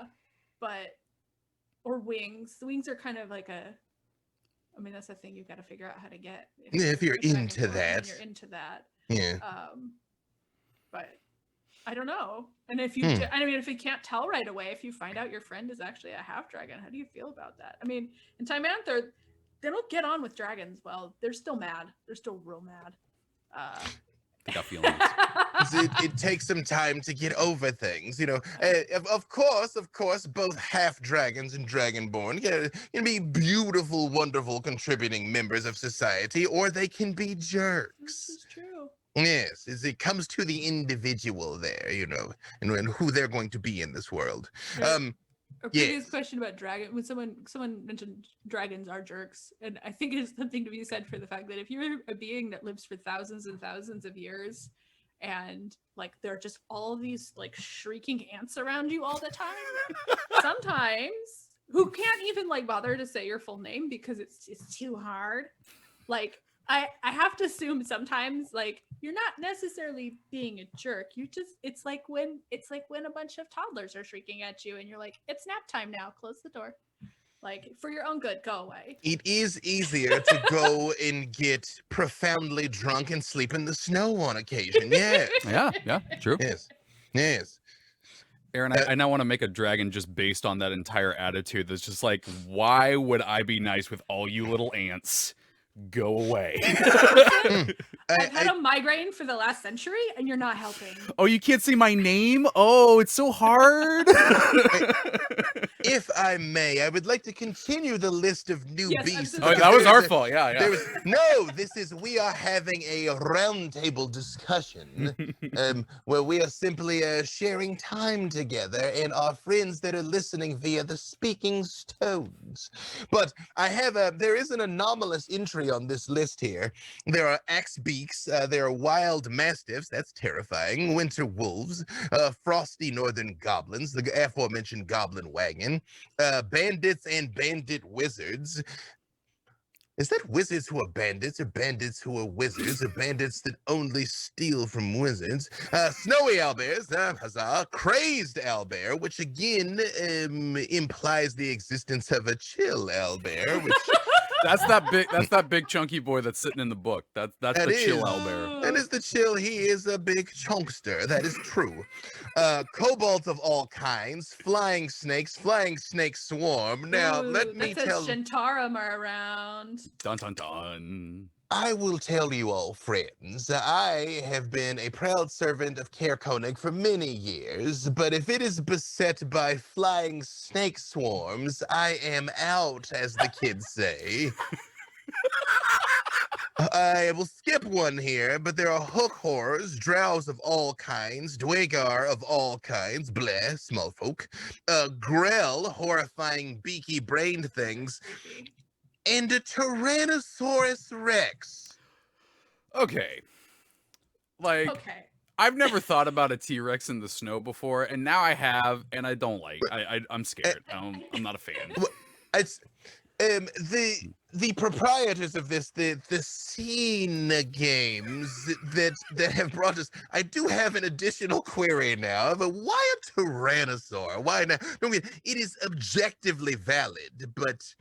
Or wings. The wings are kind of like that's a thing you've got to figure out how to get. If you're a Dragonborn into and that. You're into that. Yeah. But I don't know. And if you, if you can't tell right away, if you find out your friend is actually a half dragon, how do you feel about that? I mean, in Taimanth, they don't get on with dragons well. They're still mad. They're still real mad. They got feelings. It takes some time to get over things, Of course, both half dragons and dragonborn can be beautiful, wonderful, contributing members of society, or they can be This jerks. is true. Yes, it comes to the individual there, and who they're going to be in this world. Right. A previous Yes. question about dragon, when someone mentioned dragons are jerks, and I think there's something to be said for the fact that if you're a being that lives for thousands and thousands of years, and like there are just all these like shrieking ants around you all the time, sometimes who can't even like bother to say your full name because it's too hard. Like I have to assume sometimes like you're not necessarily being a jerk. It's like when a bunch of toddlers are shrieking at you and you're like, it's nap time now, close the door. Like for your own good, go away. It is easier to go and get profoundly drunk and sleep in the snow on occasion. Yes. Yeah, true. Yes. Aaron, I now want to make a dragon just based on that entire attitude. That's just like, why would I be nice with all you little ants? Go away. I've had a migraine for the last century and you're not helping. Oh, you can't say my name? Oh, it's so hard. If I may, I would like to continue the list of new Yes, beasts. absolutely. Oh, that was our fault. Yeah. We are having a roundtable discussion where we are simply sharing time together and our friends that are listening via the speaking stones. But there is an anomalous entry on this list here. There are axe beaks, there are wild mastiffs, that's terrifying, winter wolves, frosty northern goblins, the aforementioned Goblin Wagon, bandits and bandit wizards. Is that wizards who are bandits, or bandits who are wizards, or bandits that only steal from wizards? Snowy owlbears, huzzah. Crazed owlbear, which again implies the existence of a chill owlbear, which... That's that big chunky boy that's sitting in the book. That's the chill owlbear. That is the chill. He is a big chunkster. That is true. Kobolds of all kinds, flying snake swarm. Now, let me tell... Shantaram are around. Dun dun dun. I will tell you all, friends, I have been a proud servant of Caer-Konig for many years, but if it is beset by flying snake swarms, I am out, as the kids say. I will skip one here, but there are hook horrors, drows of all kinds, dwagar of all kinds, bleh, small folk, grell, horrifying beaky-brained things, and a Tyrannosaurus Rex. Okay. Like, Okay. I've never thought about a T-Rex in the snow before, and now I have, and I don't like. I'm scared. I'm not a fan. It's the proprietors of this, the scene games that have brought us. I do have an additional query now. But why a Tyrannosaur? Why not? I mean, it is objectively valid, but.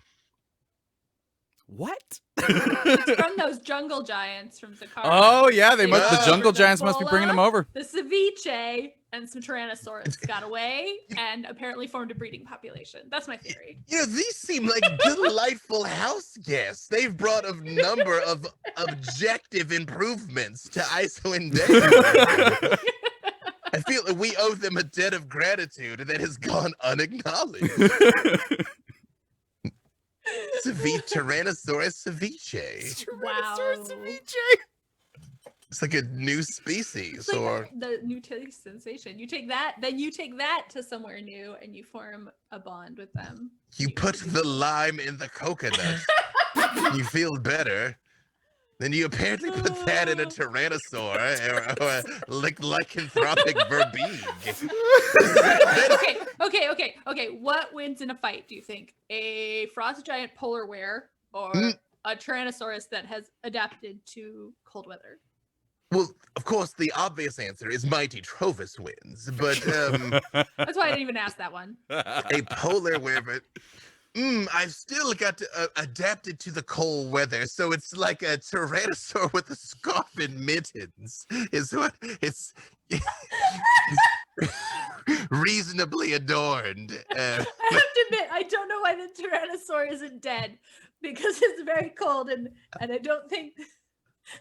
What? It's from those jungle giants from Zakara. Oh yeah, they must. The Yeah. jungle The giants must be bringing them bola, over. The ceviche and some Tyrannosaurus got away and apparently formed a breeding population. That's my theory. You know, these seem like delightful house guests. They've brought a number of objective improvements to Icewind Dale. I feel like we owe them a debt of gratitude that has gone unacknowledged. Tyrannosaurus ceviche. Wow. It's like a new species, It's like or the new taste sensation. You take that, then you take that to somewhere new, and you form a bond with them. you put the lime in the coconut. You feel better. Then you apparently put that in a tyrannosaur or a lycanthropic verbeeg. Okay. What wins in a fight, do you think? A frost giant polar bear or a Tyrannosaurus that has adapted to cold weather? Well, of course, the obvious answer is Mighty Trovus wins, but That's why I didn't even ask that one. a polar bear, but I've still got to adapt it to the cold weather, so it's like a tyrannosaur with a scarf and mittens. Is what it's reasonably adorned. I have to admit, I don't know why the Tyrannosaur isn't dead because it's very cold, and I don't think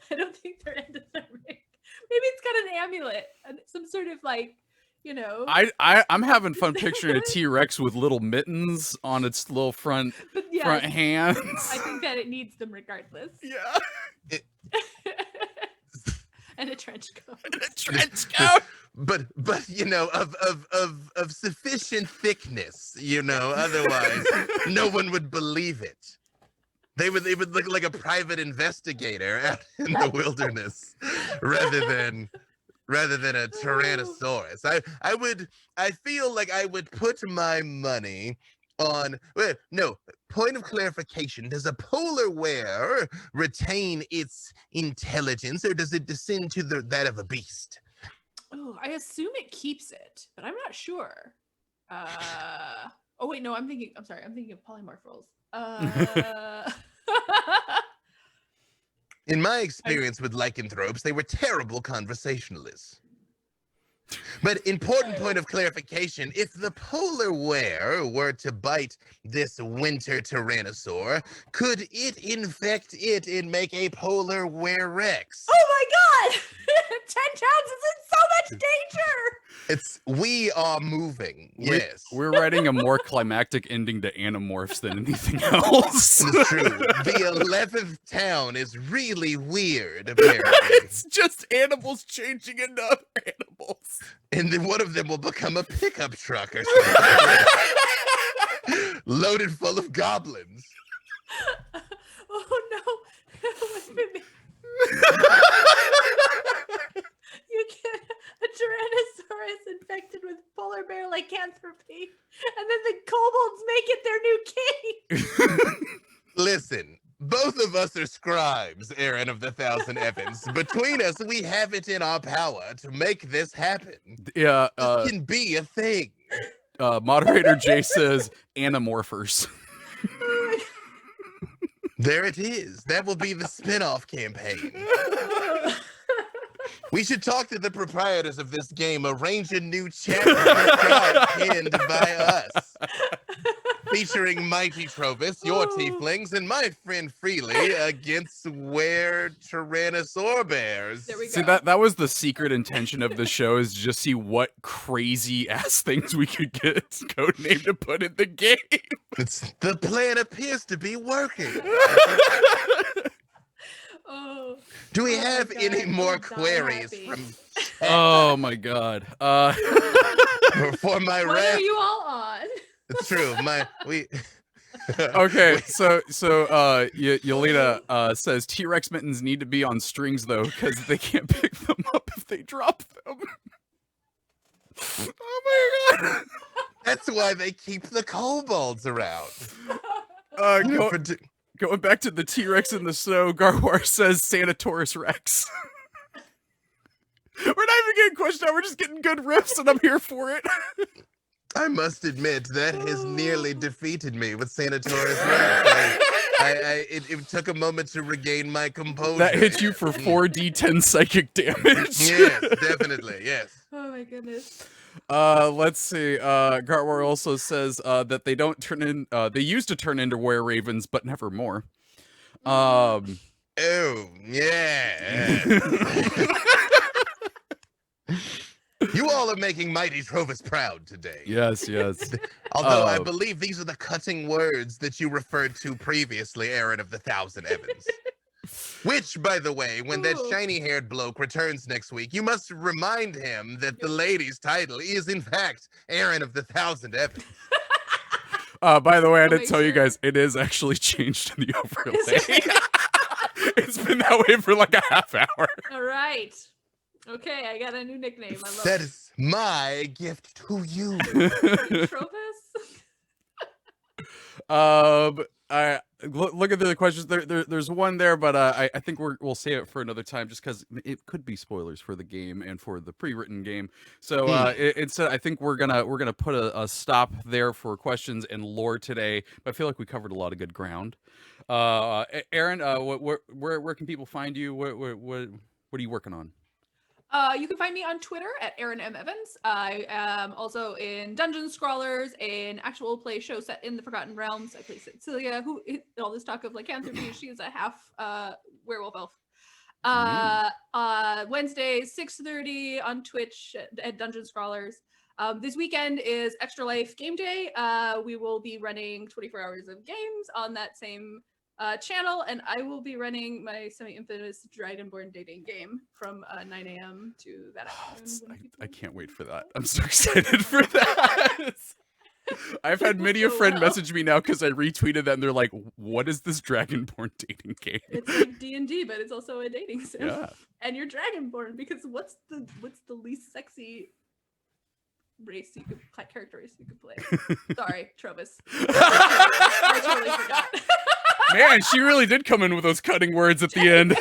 they're endothermic. Maybe it's got an amulet and some sort of like. You know, I'm having fun picturing a T-Rex with little mittens on its little front hands. I think that it needs them regardless. Yeah. And a trench coat. But you know, of sufficient thickness, you know, otherwise no one would believe it. They would look like a private investigator out in the wilderness rather than a Tyrannosaurus. I feel like I would put my money on, point of clarification. Does a polar bear retain its intelligence, or does it descend to that of a beast? Oh, I assume it keeps it, but I'm not sure. Oh wait, no, I'm thinking of polymorph roles. In my experience with lycanthropes, they were terrible conversationalists. But important point of clarification, if the polar bear were to bite this winter tyrannosaur, could it infect it and make a polar bear Rex? Oh my god! 10 towns is in so much danger! We are moving, yes. We're writing a more climactic ending to Animorphs than anything else. It's true. The 11th town is really weird, apparently. It's just animals changing into other animals. And then one of them will become a pickup truck or something. Loaded full of goblins. Oh no! You get a Tyrannosaurus infected with polar bear lycanthropy, and then the kobolds make it their new king. Listen, both of us are scribes, Erin of the Thousand Evans. Between us, we have it in our power to make this happen. Yeah, This can be a thing. moderator Jay says Animorphers. There it is. That will be the spin-off campaign. We should talk to the proprietors of this game, arrange a new chapter pinned by us. Featuring Mighty Trovus, your tieflings, and my friend Freely against were Tyrannosaur bears. There we go. See, that was the secret intention of the show, is just see what crazy ass things we could get Codename to put in the game. The plan appears to be working. Oh. Do we Oh my have God, any I'm more so queries happy. from Oh my god. for my What rap? are you all on? It's true. Okay, so Yelena says T-Rex mittens need to be on strings though, because they can't pick them up if they drop them. Oh my god. That's why they keep the kobolds around. Going back to the T-Rex in the snow, Garwar says Sanatoris Rex. We're not even getting questioned out, we're just getting good riffs, and I'm here for it. I must admit that has nearly defeated me with Sanatoris Rex. It took a moment to regain my composure. That hit you for 4d10 psychic damage. Yes, definitely, yes. Oh my goodness. Let's see. Garwar also says that they don't turn in. They used to turn into were ravens, but never more. Oh, yeah. You all are making Mighty Trovus proud today. Yes, yes. Although I believe these are the cutting words that you referred to previously, Erin of the Thousand Evans. Which, by the way, when that shiny-haired bloke returns next week, you must remind him that the lady's title is, in fact, Erin of the Thousand Evans. By the way, I I'll didn't make tell you sure. guys, it is actually changed in the overlay. It's been that way for like a half hour. All right. Okay, I got a new nickname. I love That it. is my gift to you. Trovus? I look at the questions. There's one there, but I think we'll save it for another time, just because it could be spoilers for the game and for the pre-written game. So instead, I think we're gonna put a stop there for questions and lore today. But I feel like we covered a lot of good ground. Erin, where can people find you? What are you working on? You can find me on Twitter at Erin M. Evans. I am also in Dungeon Scrawlers, an actual play show set in the Forgotten Realms. I play Cecilia, who all this talk of lycanthropy, she is a half werewolf elf. Wednesdays, 6:30 on Twitch at Dungeon Scrawlers. This weekend is Extra Life Game Day. We will be running 24 hours of games on that same channel, and I will be running my semi-infamous Dragonborn dating game from 9 a.m. to that afternoon. I can't wait for that. I'm so excited for that. I've had many a friend message me now because I retweeted that, and they're like, "What is this Dragonborn dating game?" It's like D&D, but it's also a dating sim. Yeah. And you're Dragonborn because what's the least sexy race character race you could play? Sorry, Trovus. I totally forgot. Man, she really did come in with those cutting words at the end.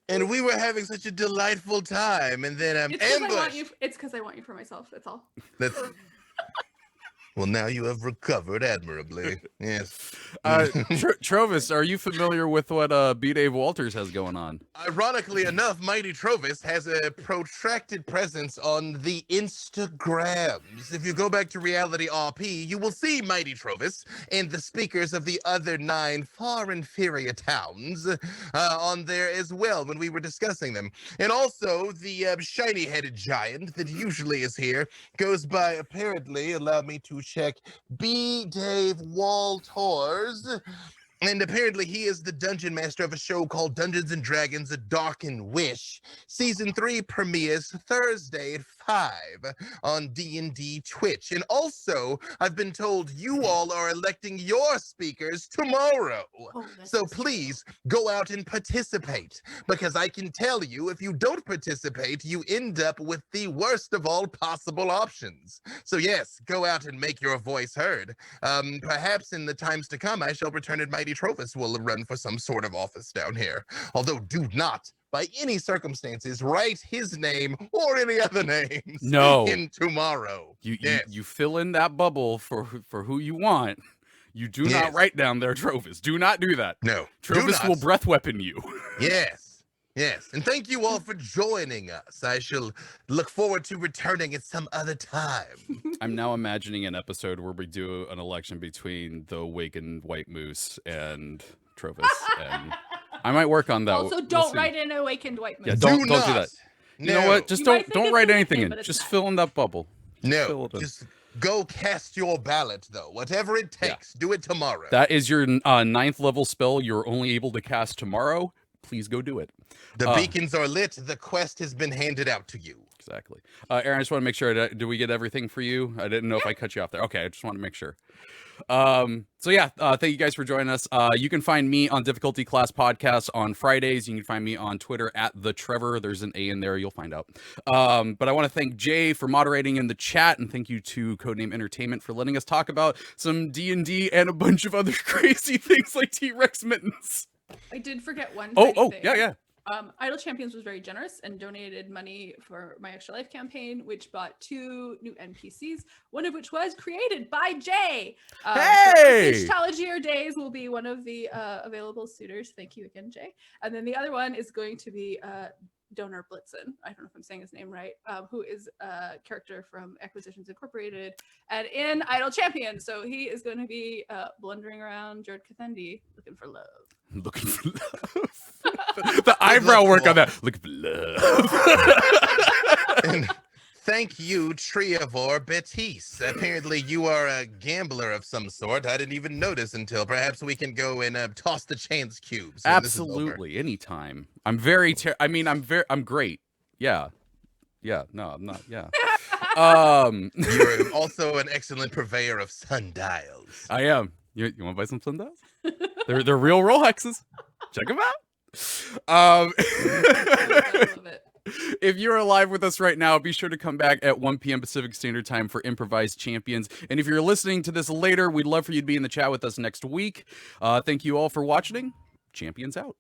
And we were having such a delightful time, and then I'm ambushed. It's because I want you for myself. That's all. That's... Well, now you have recovered admirably. Yes. Trovus, are you familiar with what B. Dave Walters has going on? Ironically enough, Mighty Trovus has a protracted presence on the Instagrams. If you go back to Reality RP, you will see Mighty Trovus and the speakers of the other 9 far inferior towns on there as well when we were discussing them. And also, the shiny-headed giant that usually is here goes by, apparently, allow me to check, B. Dave Walters. And apparently he is the dungeon master of a show called Dungeons & Dragons: A Darkened Wish. Season 3 premieres Thursday at 5 on D&D Twitch. And also, I've been told you all are electing your speakers tomorrow. Oh, So please go out and participate, because I can tell you, if you don't participate, you end up with the worst of all possible options. So yes, go out and make your voice heard. Perhaps in the times to come, I shall return and Mighty Trovus will run for some sort of office down here. Although do not, by any circumstances, write his name or any other names in tomorrow. You fill in that bubble for who you want. You do not write down their Trovus. Do not do that. No. Trovus will breath weapon you. Yes. And thank you all for joining us. I shall look forward to returning at some other time. I'm now imagining an episode where we do an election between the awakened white moose and Trovus. And I might work on that. Also, don't write in awakened white moose. Yeah, don't do that. No. You know what? Just don't write anything in. But Just not. fill in that bubble. No, just go cast your ballot, though. Whatever it takes, do it tomorrow. That is your 9th level spell you're only able to cast tomorrow. Please go do it. The beacons are lit. The quest has been handed out to you. Exactly. Erin, I just want to make sure. Do we get everything for you? I didn't know if I cut you off there. Okay, I just want to make sure. So yeah, thank you guys for joining us. You can find me on Difficulty Class Podcast on Fridays. You can find me on Twitter at the Trevor. There's an A in there. You'll find out. But I want to thank Jay for moderating in the chat, and thank you to Codename Entertainment for letting us talk about some D&D and a bunch of other crazy things like T-Rex mittens. I did forget one Oh, thing. yeah. Idle Champions was very generous and donated money for my Extra Life campaign, which bought 2 new NPCs, one of which was created by Jay. Hey! Talagier Days will be one of the available suitors. Thank you again, Jay. And then the other one is going to be Donor Blitzen. I don't know if I'm saying his name right, who is a character from Acquisitions Incorporated and in Idle Champions. So he is going to be blundering around Jord Cathendi looking for love. Looking for love. The eyebrow work on that. Looking for love. And thank you, Treavor Bettis. Apparently you are a gambler of some sort. I didn't even notice until perhaps we can go and toss the chance cubes. Absolutely, anytime. I'm I'm great. Yeah. No, I'm not. Yeah. You're also an excellent purveyor of sundials. I am. You want to buy some sundials? They're real Rolexes. Check them out. I love it. If you're alive with us right now, be sure to come back at 1 p.m. Pacific Standard Time for Improvised Champions. And if you're listening to this later, we'd love for you to be in the chat with us next week. Thank you all for watching. Champions out.